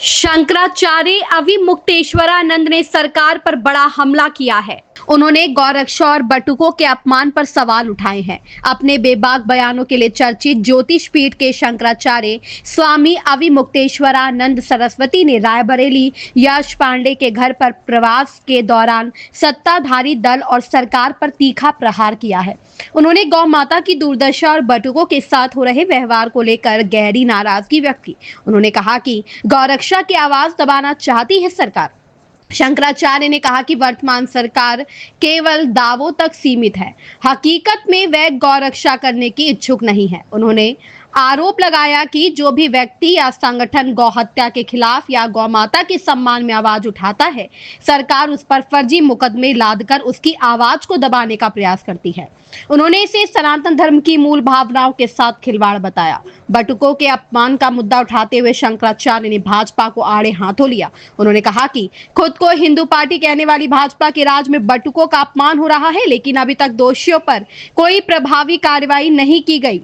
शंकराचार्य अविमुक्तेश्वरानंद ने सरकार पर बड़ा हमला किया है। उन्होंने गौरक्षा और बटुकों के अपमान पर सवाल उठाए हैं। अपने बेबाक बयानों के लिए चर्चित ज्योतिष पीठ के शंकराचार्य स्वामी अविमुक्तेश्वरानंद सरस्वती ने रायबरेली यश पांडे के घर पर प्रवास के दौरान सत्ताधारी दल और सरकार पर तीखा प्रहार किया है। उन्होंने गौ माता की दुर्दशा और बटुकों के साथ हो रहे व्यवहार को लेकर गहरी नाराजगी व्यक्त की। उन्होंने कहा कि गौरक्षा की आवाज दबाना चाहती है सरकार। शंकराचार्य ने कहा कि वर्तमान सरकार केवल दावों तक सीमित है, हकीकत में वह गौरक्षा करने की इच्छुक नहीं है। उन्होंने आरोप लगाया कि जो भी व्यक्ति या संगठन गौ हत्या के खिलाफ या गौ माता के सम्मान में आवाज उठाता है, सरकार उस पर फर्जी मुकदमे लादकर उसकी आवाज को दबाने का प्रयास करती है। उन्होंने इसे सनातन धर्म की मूल भावनाओं के साथ खिलवाड़ बताया। बटुकों के अपमान का मुद्दा उठाते हुए शंकराचार्य ने भाजपा को आड़े हाथों लिया। उन्होंने कहा कि खुद को हिंदू पार्टी कहने वाली भाजपा के राज में बटुकों का अपमान हो रहा है, लेकिन अभी तक दोषियों पर कोई प्रभावी कार्रवाई नहीं की गई।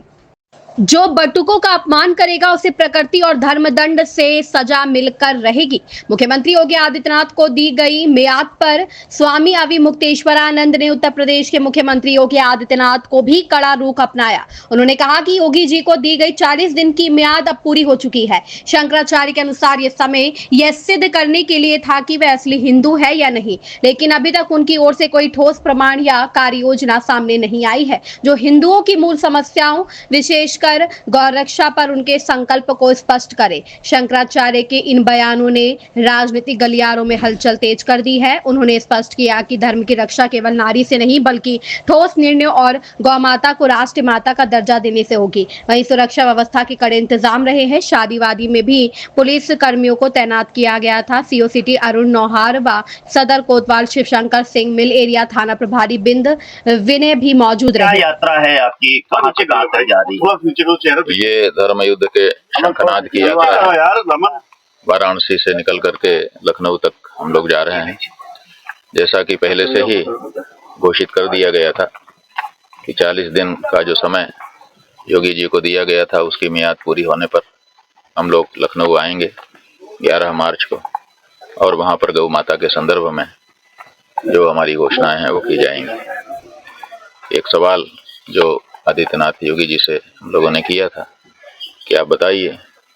जो बटुकों का अपमान करेगा उसे प्रकृति और धर्मदंड से सजा मिलकर रहेगी। मुख्यमंत्री योगी आदित्यनाथ को दी गई मियाद पर स्वामी अविमुक्तेश्वरानंद ने उत्तर प्रदेश के मुख्यमंत्री योगी आदित्यनाथ को भी कड़ा रुख अपनाया। उन्होंने कहा कि योगी जी को दी गई 40 दिन की मियाद अब पूरी हो चुकी है। शंकराचार्य के अनुसार यह समय यह सिद्ध करने के लिए था कि वह असली हिंदू है या नहीं, लेकिन अभी तक उनकी ओर से कोई ठोस प्रमाण या कार्य योजना सामने नहीं आई है जो हिंदुओं की मूल समस्याओं विशेषकर गौरक्षा पर उनके संकल्प को स्पष्ट करे। शंकराचार्य के इन बयानों ने राजनीतिक गलियारों में हलचल तेज कर दी है। उन्होंने स्पष्ट किया कि धर्म की रक्षा केवल नारी से नहीं बल्कि ठोस निर्णयों और गौ माता को राष्ट्र माता का दर्जा देने से होगी। वहीं सुरक्षा व्यवस्था के कड़े इंतजाम रहे हैं। शादीवादी में भी पुलिस कर्मियों को तैनात किया गया था। सीओ सिटी अरुण नौहार व सदर कोतवाल शिवशंकर सिंह, मिल एरिया थाना प्रभारी बिंद विनय भी मौजूद रहे। यात्रा है आपकी, कहां से कहां तक जा रही है? ये धर्म युद्ध के शंखनाद की यात्रा है। वाराणसी से निकल करके लखनऊ तक हम लोग जा रहे हैं। जैसा कि पहले से ही घोषित कर दिया गया था कि 40 दिन का जो समय योगी जी को दिया गया था, उसकी मियाद पूरी होने पर हम लोग लखनऊ आएंगे 11 मार्च को, और वहां पर गौ माता के संदर्भ में जो हमारी घोषणाएं हैं वो की जाएंगी। एक सवाल जो आदित्यनाथ योगी जी से हम लोगों ने किया था कि आप बताइए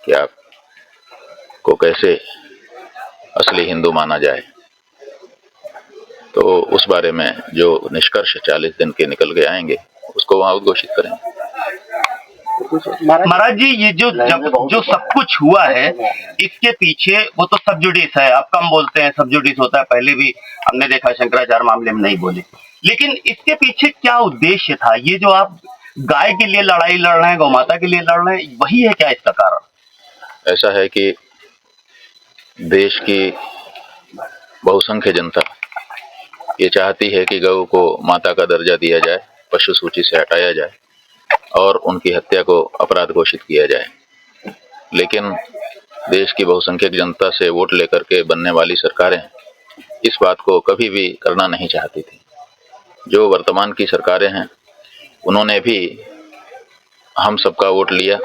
कि आपको कैसे असली हिंदू माना जाए, तो उस बारे में जो निष्कर्ष 40 दिन के निकल के आएंगे उसको वहां उद्घोषित करेंगे। महाराज जी, ये जो सब कुछ हुआ है इसके पीछे वो तो सब जुडिस है। आप कम बोलते हैं, सब जुडिस होता है, पहले भी हमने देखा शंकराचार्य मामले में नहीं बोले, लेकिन इसके पीछे क्या उद्देश्य था? ये जो आप गाय के लिए लड़ाई लड़ रहे हैं, गौ माता के लिए लड़ रहे हैं, वही है क्या इसका कारण? ऐसा है कि देश की बहुसंख्य जनता ये चाहती है कि गौ को माता का दर्जा दिया जाए, पशु सूची से हटाया जाए और उनकी हत्या को अपराध घोषित किया जाए। लेकिन देश की बहुसंख्यक जनता से वोट लेकर के बनने वाली सरकारें इस बात को कभी भी करना नहीं चाहती थी। जो वर्तमान की सरकारें हैं उन्होंने भी हम सबका वोट लिया,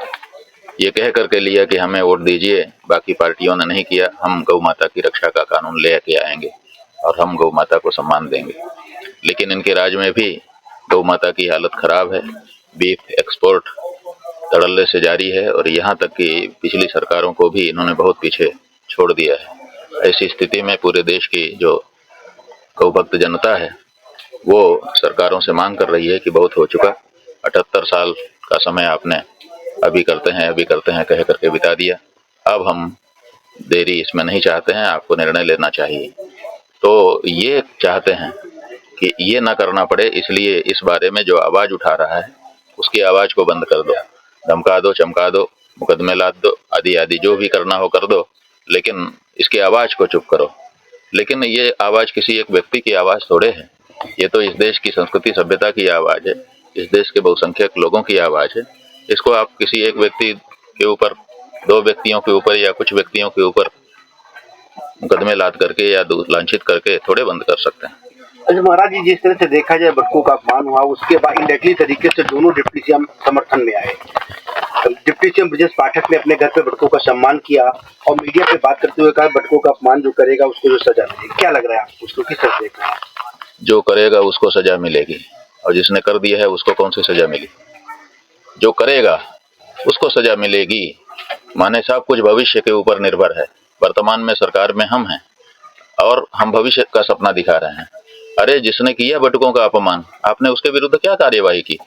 ये कह करके लिया कि हमें वोट दीजिए, बाकी पार्टियों ने नहीं किया। हम गौ माता की रक्षा का कानून ले के आएंगे और हम गौ माता को सम्मान देंगे। लेकिन इनके राज में भी गौ माता की हालत खराब है। बीफ एक्सपोर्ट धड़ल्ले से जारी है और यहाँ तक कि पिछली सरकारों को भी इन्होंने बहुत पीछे छोड़ दिया है। ऐसी स्थिति में पूरे देश की जो गौभक्त जनता है वो सरकारों से मांग कर रही है कि बहुत हो चुका, 78 साल का समय आपने अभी करते हैं कह करके बिता दिया। अब हम देरी इसमें नहीं चाहते हैं, आपको निर्णय लेना चाहिए। तो ये चाहते हैं कि ये ना करना पड़े, इसलिए इस बारे में जो आवाज़ उठा रहा है उसकी आवाज़ को बंद कर दो, धमका दो, चमका दो, मुकदमे लाद दो, आदि आदि जो भी करना हो कर दो, लेकिन इसकी आवाज़ को चुप करो। लेकिन ये आवाज़ किसी एक व्यक्ति की आवाज़ थोड़े है, ये तो इस देश की संस्कृति सभ्यता की आवाज़ है, इस देश के बहुसंख्यक लोगों की आवाज़ है। इसको आप किसी एक व्यक्ति के ऊपर, 2 व्यक्तियों के ऊपर या कुछ व्यक्तियों के ऊपर मुकदमे लाद करके या लांछित करके थोड़े बंद कर सकते हैं। अच्छा महाराज जी, जिस तरह से देखा जाए बटुकों का अपमान हुआ, उसके बाद इंडायरेक्टली तरीके से दोनों डिप्टी सीएम समर्थन में आए, डिप्टी सीएम ब्रजेश पाठक ने अपने घर पे बटुकों का सम्मान किया और मीडिया पे बात करते हुए कहा बटुकों का अपमान जो करेगा उसको जो सजा मिलेगी। क्या लग रहा है आपको, उसको किस तरह देख रहे हैं? जो करेगा उसको सजा मिलेगी और जिसने कर दिया है उसको कौन सी सजा मिली? जो करेगा उसको सजा मिलेगी। माने सब कुछ भविष्य के ऊपर निर्भर है। वर्तमान में सरकार में हम हैं और हम भविष्य का सपना दिखा रहे हैं। अरे जिसने किया बटुकों का अपमान, आपने उसके विरुद्ध क्या कार्यवाही की?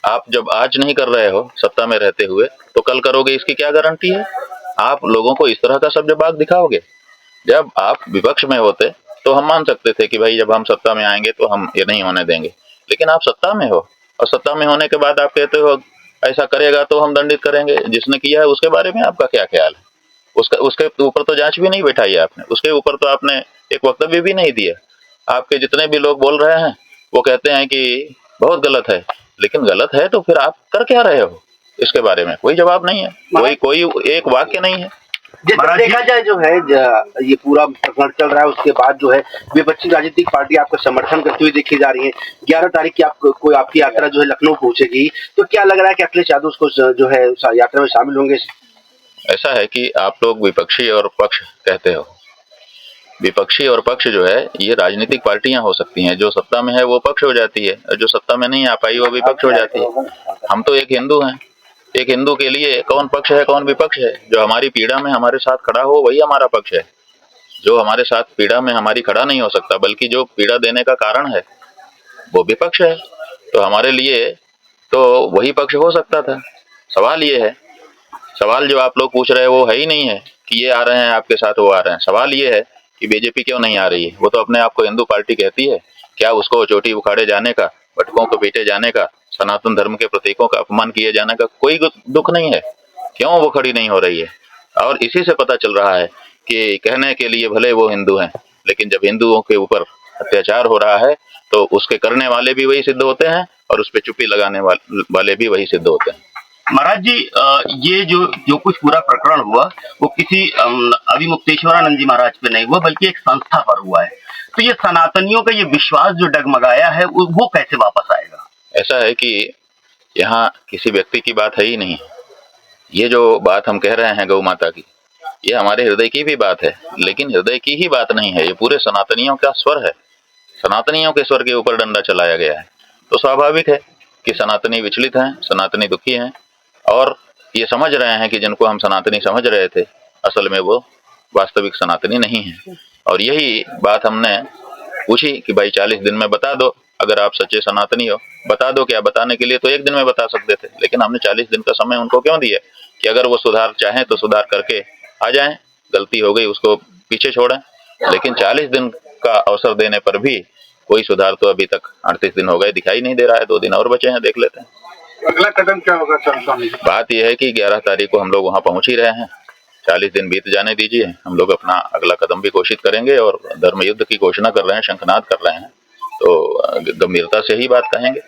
आप जब आज नहीं कर रहे हो सत्ता में रहते हुए तो कल करोगे इसकी क्या गारंटी है? आप लोगों को इस तरह का सब जवाब दिखाओगे। जब आप विपक्ष में होते तो हम मान सकते थे कि भाई जब हम सत्ता में आएंगे तो हम ये नहीं होने देंगे, लेकिन आप सत्ता में हो और सत्ता में होने के बाद आप कहते हो ऐसा करेगा तो हम दंडित करेंगे। जिसने किया है उसके बारे में आपका क्या ख्याल है? उसके ऊपर तो जांच भी नहीं बैठाई आपने, उसके ऊपर तो आपने एक वक्तव्य भी नहीं दिया। आपके जितने भी लोग बोल रहे हैं वो कहते हैं कि बहुत गलत है, लेकिन गलत है तो फिर आप कर क्या रहे हो? इसके बारे में कोई जवाब नहीं है, कोई एक वाक्य नहीं है। जब देखा जाए जो है ये पूरा प्रकरण चल रहा है उसके बाद जो है विपक्षी राजनीतिक पार्टी आपका समर्थन करती हुई देखी जा रही है। 11 तारीख की आपकी यात्रा जो है लखनऊ पहुंचेगी, तो क्या लग रहा है कि अखिलेश यादव उसको जो है यात्रा में शामिल होंगे? ऐसा है कि आप लोग विपक्षी और पक्ष कहते हो। विपक्षी और पक्ष जो है ये राजनीतिक पार्टियां हो सकती हैं। जो सत्ता में है वो पक्ष हो जाती है और जो सत्ता में नहीं आ पाई वो विपक्ष हो जाती है। हम तो एक हिंदू हैं। एक हिंदू के लिए कौन पक्ष है कौन विपक्ष है? जो हमारी पीड़ा में हमारे साथ खड़ा हो वही हमारा पक्ष है। जो हमारे साथ पीड़ा में हमारी खड़ा नहीं हो सकता बल्कि जो पीड़ा देने का कारण है वो विपक्ष है, तो हमारे लिए तो वही पक्ष हो सकता था। सवाल ये है, सवाल जो आप लोग पूछ रहे हैं वो है ही नहीं है कि ये आ रहे हैं आपके साथ वो आ रहे हैं। सवाल ये है कि बीजेपी क्यों नहीं आ रही है? वो तो अपने आप को हिंदू पार्टी कहती है। क्या उसको चोटी उखाड़े जाने का, बटुकों को पीटे जाने का, सनातन धर्म के प्रतीकों का अपमान किए जाने का कोई दुख नहीं है? क्यों वो खड़ी नहीं हो रही है? और इसी से पता चल रहा है कि कहने के लिए भले वो हिंदू हैं, लेकिन जब हिंदुओं के ऊपर अत्याचार हो रहा है तो उसके करने वाले भी वही सिद्ध होते हैं और उस पर चुप्पी लगाने वाले भी वही सिद्ध होते हैं। महाराज जी, ये जो कुछ पूरा प्रकरण हुआ वो किसी अभिमुक्तेश्वरानंद जी महाराज पे नहीं हुआ बल्कि एक संस्था पर हुआ है। तो ये सनातनियों का ये विश्वास जो डगमगाया है वो कैसे वापस आएगा? ऐसा है कि यहाँ किसी व्यक्ति की बात है ही नहीं। ये जो बात हम कह रहे हैं गौ माता की, ये हमारे हृदय की भी बात है, लेकिन हृदय की ही बात नहीं है, ये पूरे सनातनियों का स्वर है। सनातनियों के स्वर के ऊपर डंडा चलाया गया है। तो स्वाभाविक है कि सनातनी विचलित हैं, सनातनी दुखी हैं और ये समझ रहे हैं कि जिनको हम सनातनी समझ रहे थे असल में वो वास्तविक सनातनी नहीं है। और यही बात हमने पूछी कि भाई 40 दिन में बता दो, अगर आप सच्चे सनातनी हो बता दो। क्या बताने के लिए तो एक दिन में बता सकते थे, लेकिन हमने 40 दिन का समय उनको क्यों दिया कि अगर वो सुधार चाहें तो सुधार करके आ जाएं, गलती हो गई उसको पीछे छोड़ें। लेकिन 40 दिन का अवसर देने पर भी कोई सुधार तो अभी तक 38 दिन हो गए दिखाई नहीं दे रहा है। 2 दिन और बचे हैं, देख लेते हैं अगला कदम क्या होगा। बात यह है कि 11 तारीख को हम लोग वहाँ पहुँच ही रहे हैं। 40 दिन बीत जाने दीजिए, हम लोग अपना अगला कदम भी घोषित करेंगे और धर्म युद्ध की घोषणा कर रहे हैं, शंखनाद कर रहे हैं, तो गंभीरता से ही बात कहेंगे।